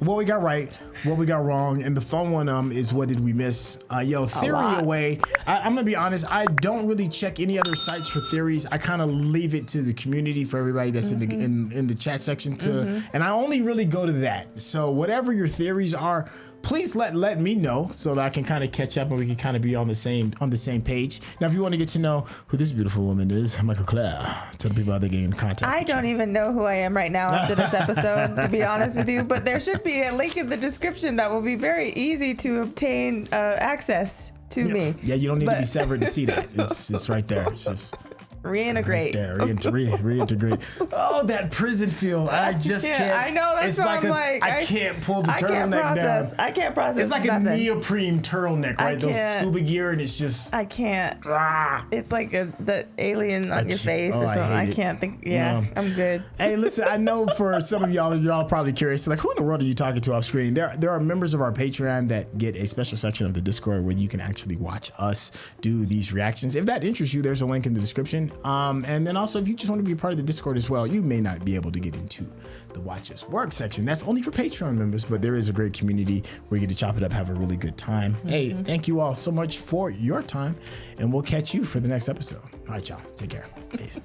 what we got right, what we got wrong, and the fun one is what did we miss? Theory away. I'm gonna be honest. I don't really check any other sites for theories. I kind of leave it to the community, for everybody that's in the chat section and I only really go to that. So whatever your theories are, please let me know so that I can kind of catch up and we can kind of be on the same page. Now, if you want to get to know who this beautiful woman is, Mikel-Claire, tell the people how they get in contact. I don't even know who I am right now after this episode, to be honest with you. But there should be a link in the description that will be very easy to obtain access to me. Yeah, you don't need to be severed to see that. It's right there. It's just reintegrate. Right there, reintegrate. Oh, that prison feel. I just can't. I know, that's what I'm like. I can't pull the turtleneck down. I can't process. It's like nothing. a neoprene turtleneck, right? Those scuba gear, and it's just. I can't. It's like the alien on your face or something. I can't think. Yeah, no. I'm good. Hey, listen, I know for some of y'all probably curious, like, who in the world are you talking to off screen? There are members of our Patreon that get a special section of the Discord where you can actually watch us do these reactions. If that interests you, there's a link in the description. And then also, if you just want to be a part of the Discord as well, you may not be able to get into the Watch Us Work section. That's only for Patreon members, but there is a great community where you get to chop it up, have a really good time. Hey, thank you all so much for your time, and we'll catch you for the next episode. All right, y'all. Take care. Peace.